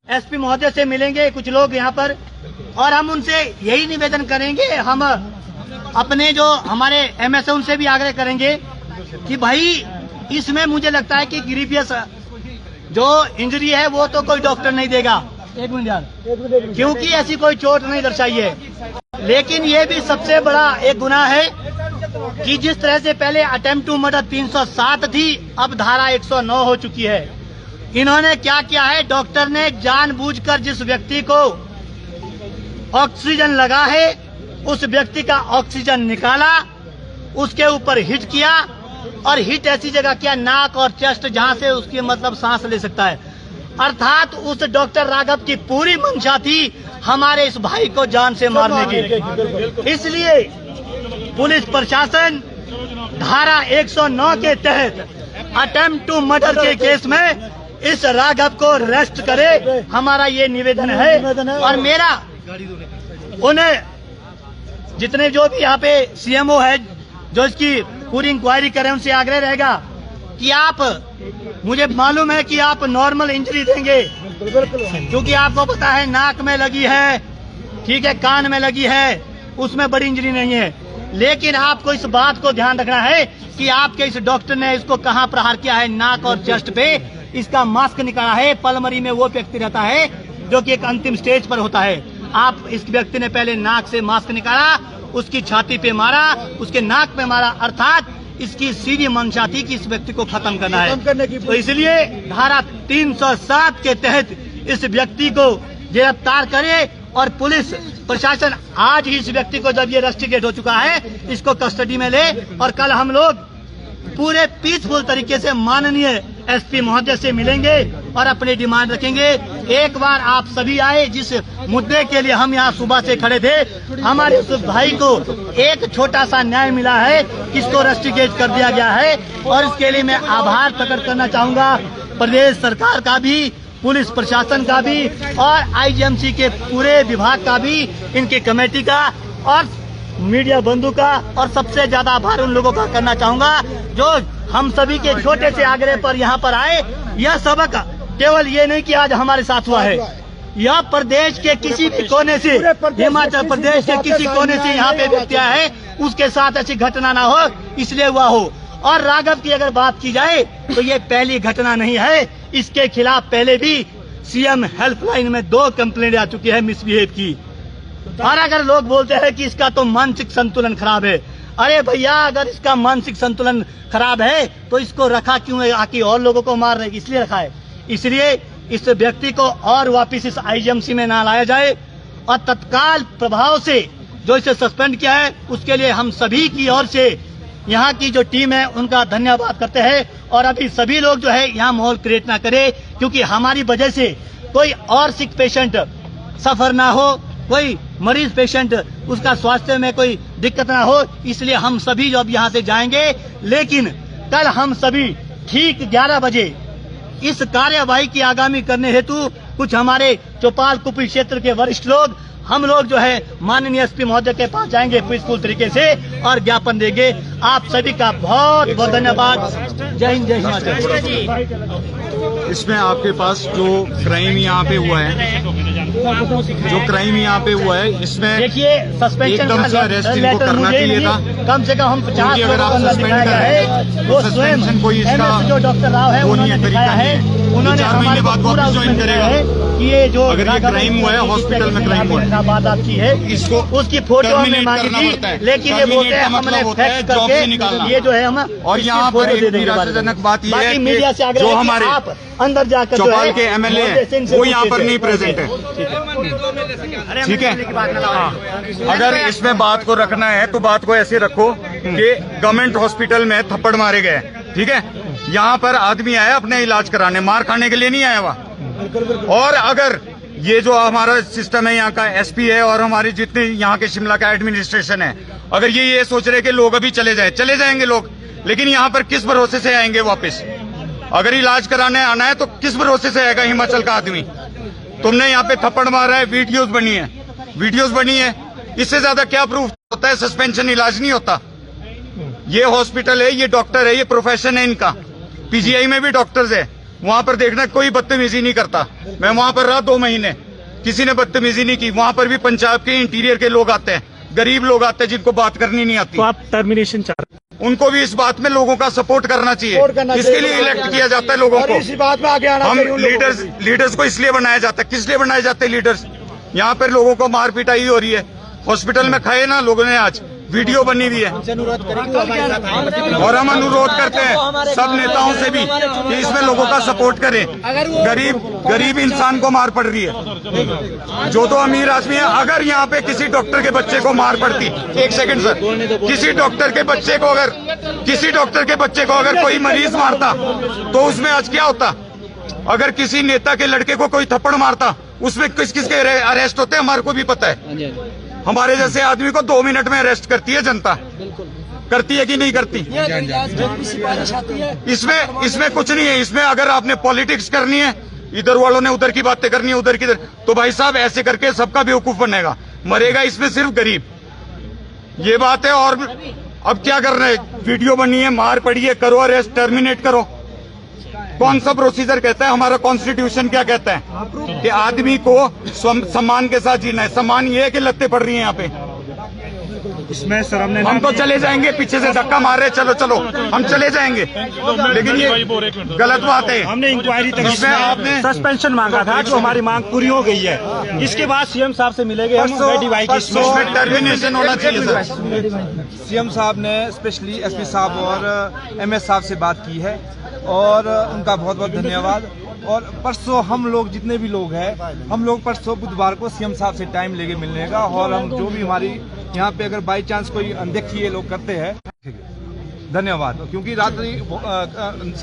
SP महोदय से मिलेंगे कुछ लोग यहाँ पर, और हम उनसे यही निवेदन करेंगे, हम अपने जो हमारे एमएसए उनसे भी आग्रह करेंगे कि भाई इसमें मुझे लगता है कि ग्रीवियस जो इंजरी है वो तो कोई डॉक्टर नहीं देगा। एक मिनट यार, क्योंकि ऐसी कोई चोट नहीं दर्शाई है। लेकिन ये भी सबसे बड़ा एक गुनाह है कि जिस तरह से पहले अटेम्प्ट टू मर्डर 307 थी, अब धारा 109 हो चुकी है। इन्होंने क्या किया है, डॉक्टर ने जानबूझकर जिस व्यक्ति को ऑक्सीजन लगा है उस व्यक्ति का ऑक्सीजन निकाला, उसके ऊपर हिट किया, और हिट ऐसी जगह किया नाक और चेस्ट जहां से उसकी मतलब सांस ले सकता है। अर्थात उस डॉक्टर राघव की पूरी मंशा थी हमारे इस भाई को जान से मारने की। इसलिए पुलिस प्रशासन धारा 109 के तहत अटेम्प्ट टू मर्डर के केस में इस राघव को अरेस्ट करे, हमारा ये निवेदन है। और मेरा उन्हें जितने जो भी यहाँ पे सीएमओ है जो इसकी पूरी इंक्वायरी करें, उनसे आग्रह रहेगा कि आप, मुझे मालूम है कि आप नॉर्मल इंजरी देंगे क्योंकि आपको पता है नाक में लगी है, ठीक है, कान में लगी है, उसमें बड़ी इंजरी नहीं है। लेकिन आपको इस बात को ध्यान रखना है कि आपके इस डॉक्टर ने इसको कहाँ प्रहार किया है, नाक और चेस्ट पे। इसका मास्क निकाला है, पलमरी में वो व्यक्ति रहता है जो कि एक अंतिम स्टेज पर होता है। आप इस व्यक्ति ने पहले नाक से मास्क निकाला, उसकी छाती पे मारा, उसके नाक पे मारा, अर्थात इसकी सीधी मंशा थी कि इस व्यक्ति को खत्म करना है। तो इसलिए धारा 307 के तहत इस व्यक्ति को गिरफ्तार करे, और पुलिस प्रशासन आज ही इस व्यक्ति को, जब ये रस्टिकेट हो चुका है, इसको कस्टडी में ले, और कल हम लोग पूरे पीसफुल तरीके से माननीय एसपी महोदय से मिलेंगे और अपनी डिमांड रखेंगे। एक बार आप सभी आए, जिस मुद्दे के लिए हम यहाँ सुबह से खड़े थे, हमारे उस भाई को एक छोटा सा न्याय मिला है, इसको रस्टिकेट कर दिया गया है, और इसके लिए मैं आभार प्रकट करना चाहूंगा प्रदेश सरकार का भी, पुलिस प्रशासन का भी, और आईजीएमसी के पूरे विभाग का भी, इनकी कमेटी का और मीडिया बंधु का, और सबसे ज्यादा आभार उन लोगों का करना चाहूंगा जो हम सभी के छोटे से आग्रह पर यहाँ पर आए। यह सबक केवल ये नहीं कि आज हमारे साथ हुआ है, यह प्रदेश के किसी भी कोने से, हिमाचल प्रदेश के किसी कोने से यहाँ पे व्यक्ति आया है, उसके साथ ऐसी घटना ना हो, इसलिए हुआ हो। और राघव की अगर बात की जाए तो ये पहली घटना नहीं है, इसके खिलाफ पहले भी सीएम हेल्पलाइन में 2 कंप्लेंट आ चुकी है मिसबिहेव की। और अगर लोग बोलते हैं कि इसका तो मानसिक संतुलन खराब है, अरे भैया, अगर इसका मानसिक संतुलन खराब है तो इसको रखा क्यों है, आके और लोगों को मार रहे, इसलिए रखा है। इसलिए इस व्यक्ति को और वापस इस आईजीएमसी में ना लाया जाए, और तत्काल प्रभाव से जो इसे सस्पेंड किया है उसके लिए हम सभी की ओर से, यहाँ की जो टीम है उनका धन्यवाद करते हैं। और अभी सभी लोग जो है यहाँ माहौल क्रिएट ना करे, क्योंकि हमारी वजह से कोई और सिक पेशेंट सफर ना हो, कोई मरीज पेशेंट उसका स्वास्थ्य में कोई दिक्कत ना हो, इसलिए हम सभी जो अब यहाँ से जाएंगे। लेकिन कल हम सभी ठीक 11 बजे इस कार्यवाही की आगामी करने हेतु कुछ हमारे चौपाल कुपी क्षेत्र के वरिष्ठ लोग, हम लोग जो है माननीय एसपी महोदय के पास जाएंगे पीसफुल तरीके से और ज्ञापन देंगे। आप सभी का बहुत बहुत धन्यवाद। जय हिंद, जय हिमाचल। इसमें आपके पास जो क्राइम यहाँ पे हुआ है, इसमें देखिए सस्पेंशन एकदम से अरेस्ट इनको करना चाहिए था। कम से कम हम 50 अगर आप सस्पेंड करें वो तो स्वयं सस्पेंशन कोई इसका जो डॉक्टर राव है उन्होंने दिखाया है, उन्होंने 4 महीने बाद वापस ज्वाइन करेगा। ये जो अगर ये क्राइम हुआ है, हॉस्पिटल में क्राइम हुआ है, बात आपकी है, इसको उसकी फोटो हमने मांगी थी, लेकिन ये बोलते हैं हमने फैक्स करके ये जो है हम, और यहाँ पर एक निराशाजनक बात यह है मीडिया से कि जो हमारे आप अंदर जाकर चौपाल के एमएलए हैं वो यहाँ पर नहीं प्रेजेंट है, ठीक है। अगर इसमें बात को रखना है तो बात को ऐसे रखो कि गवर्नमेंट हॉस्पिटल में थप्पड़ मारे गए, ठीक है। यहाँ पर आदमी आया अपने इलाज कराने, मार खाने के लिए नहीं आया वहाँ। और अगर ये जो हमारा सिस्टम है यहाँ का, एसपी है और हमारे जितने यहाँ के शिमला का एडमिनिस्ट्रेशन है, अगर ये सोच रहे कि लोग अभी चले जाएंगे लोग, लेकिन यहाँ पर किस भरोसे से आएंगे वापस? अगर इलाज कराने आना है तो किस भरोसे से आएगा हिमाचल का आदमी? तुमने यहाँ पे थप्पड़ मारा है, वीडियोस बनी है, इससे ज्यादा क्या प्रूफ होता है? सस्पेंशन इलाज नहीं होता। ये हॉस्पिटल है, ये डॉक्टर है, ये प्रोफेशन है इनका। पीजीआई में भी डॉक्टर्स है, वहां पर देखना कोई बदतमीजी नहीं करता। मैं वहां पर रहा 2 महीने, किसी ने बदतमीजी नहीं की। वहां पर भी पंजाब के इंटीरियर के लोग आते हैं, गरीब लोग आते हैं जिनको बात करनी नहीं आती। तो आप टर्मिनेशन चाह रहे हैं? उनको भी इस बात में लोगों का सपोर्ट करना चाहिए। इसके लिए इलेक्ट किया जाता है लोगों को। इसी बात में आगे आना हम चाहिए। लीडर्स को इसलिए बनाया जाता है। किस लिए बनाए जाते हैं लीडर्स? यहाँ पर लोगों को मार पिटाई हो रही है, हॉस्पिटल में खाए ना लोगों ने, आज वीडियो बनी हुई है। और हम अनुरोध करते हैं सब नेताओं से भी कि इसमें लोगों का सपोर्ट करें। गरीब इंसान को मार पड़ रही है, जो तो अमीर आदमी है। अगर यहाँ पे किसी डॉक्टर के बच्चे को मार पड़ती, एक सेकंड सर, किसी डॉक्टर के बच्चे को अगर कोई मरीज मारता तो उसमें आज क्या होता? अगर किसी नेता के लड़के को कोई थप्पड़ मारता, उसमें किस किस के अरेस्ट होते हैं हमारे को भी पता है। हमारे जैसे आदमी को 2 मिनट में अरेस्ट करती है जनता, करती है कि नहीं करती? इसमें कुछ नहीं है। इसमें अगर आपने पॉलिटिक्स करनी है, इधर वालों ने उधर की बातें करनी है, उधर की तो भाई साहब ऐसे करके सबका बेवकूफ बनेगा, मरेगा इसमें सिर्फ गरीब। ये बात है। और अब क्या कर रहे हैं? वीडियो बनी है, मार पड़ी है, करो अरेस्ट, टर्मिनेट करो। कौन सा प्रोसीजर कहता है? हमारा कॉन्स्टिट्यूशन क्या कहता है कि आदमी को सम्मान के साथ जीना है। सम्मान ये है कि लत्ते पड़ रही हैं यहाँ पे। इसमें सर हम तो चले जाएंगे, पीछे से धक्का मार रहे, चलो चलो हम चले जाएंगे, लेकिन ये गलत बात है। हमने इंक्वायरी तक इसमें आपने सस्पेंशन मांगा था, जो हमारी मांग पूरी हो गई है। इसके बाद सीएम साहब से मिलेंगे हम DY की। इसमें टर्मिनेशन होना चाहिए सर। सीएम साहब ने स्पेशली एसपी साहब और MS साहब से बात की है और उनका बहुत बहुत धन्यवाद। और परसों हम लोग जितने भी लोग हैं, हम लोग परसों बुधवार को सीएम साहब से टाइम लेके मिलने का, और हम जो भी हमारी यहाँ पे अगर बाई चांस कोई अनदेखी ये लोग करते हैं, धन्यवाद। क्योंकि रात्रि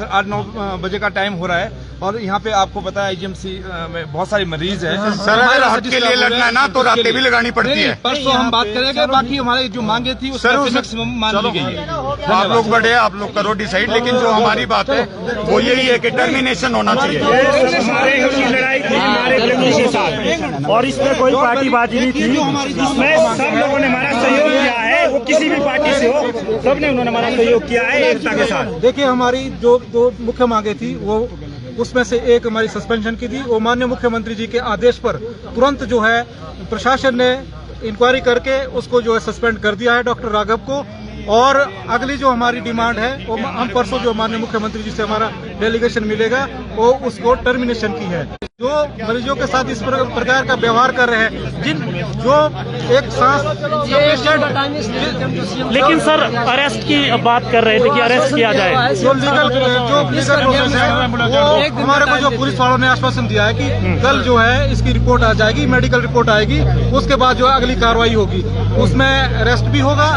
8-9 बजे का टाइम हो रहा है और यहाँ पे आपको पता है IGMC में बहुत सारे मरीज हैं। सर अगर हक के लिए लड़ना है ना तो रातें भी लगानी पड़ती है। परसों हम बात करेंगे, बाकी हमारे जो मांगे थी उसमें मैक्सिमम मान ली गई है। आप लोग बढ़े, आप लोग करो डिसाइड, लेकिन जो हमारी बात है वो यही है कि टर्मिनेशन होना चाहिए। हमारे लड़ाई थी हमारे व्यक्ति के साथ, और इसमें कोई पार्टीबाजी नहीं थी। इसमें सब लोगों ने हमारा सहयोग किया है, वो किसी भी पार्टी से हो, सबने उन्होंने हमारा सहयोग किया है एकता के साथ। देखिए, हमारी जो 2 मुख्य मांगे थी, वो उसमें से एक हमारी सस्पेंशन की थी। वो माननीय मुख्यमंत्री जी के आदेश पर तुरंत जो है प्रशासन ने इंक्वायरी करके उसको जो है सस्पेंड कर दिया है, डॉक्टर राघव को। और अगली जो हमारी डिमांड है वो हम परसों जो माननीय मुख्यमंत्री जी से हमारा डेलीगेशन मिलेगा, वो उसको टर्मिनेशन की है। जो मरीजों के साथ इस प्रकार का व्यवहार कर रहे हैं, जो एक सांस, लेकिन सर अरेस्ट की बात कर रहे थे कि अरेस्ट किया जाए। जो लीगल प्रोसेस है, वो हमारे को जो पुलिस वालों ने आश्वासन दिया है कि कल जो है इसकी रिपोर्ट आ जाएगी, मेडिकल रिपोर्ट आएगी, उसके बाद जो है अगली कार्रवाई होगी, उसमें अरेस्ट भी होगा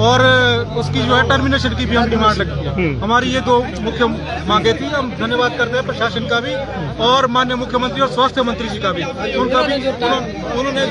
और उसकी जो है टर्मिनेशन की भी हम डिमांड रखी है। हमारी ये 2 मुख्य मांगे थी। हम धन्यवाद करते हैं प्रशासन का भी और माननीय मुख्यमंत्री और स्वास्थ्य मंत्री जी का भी। उनका भी उन्होंने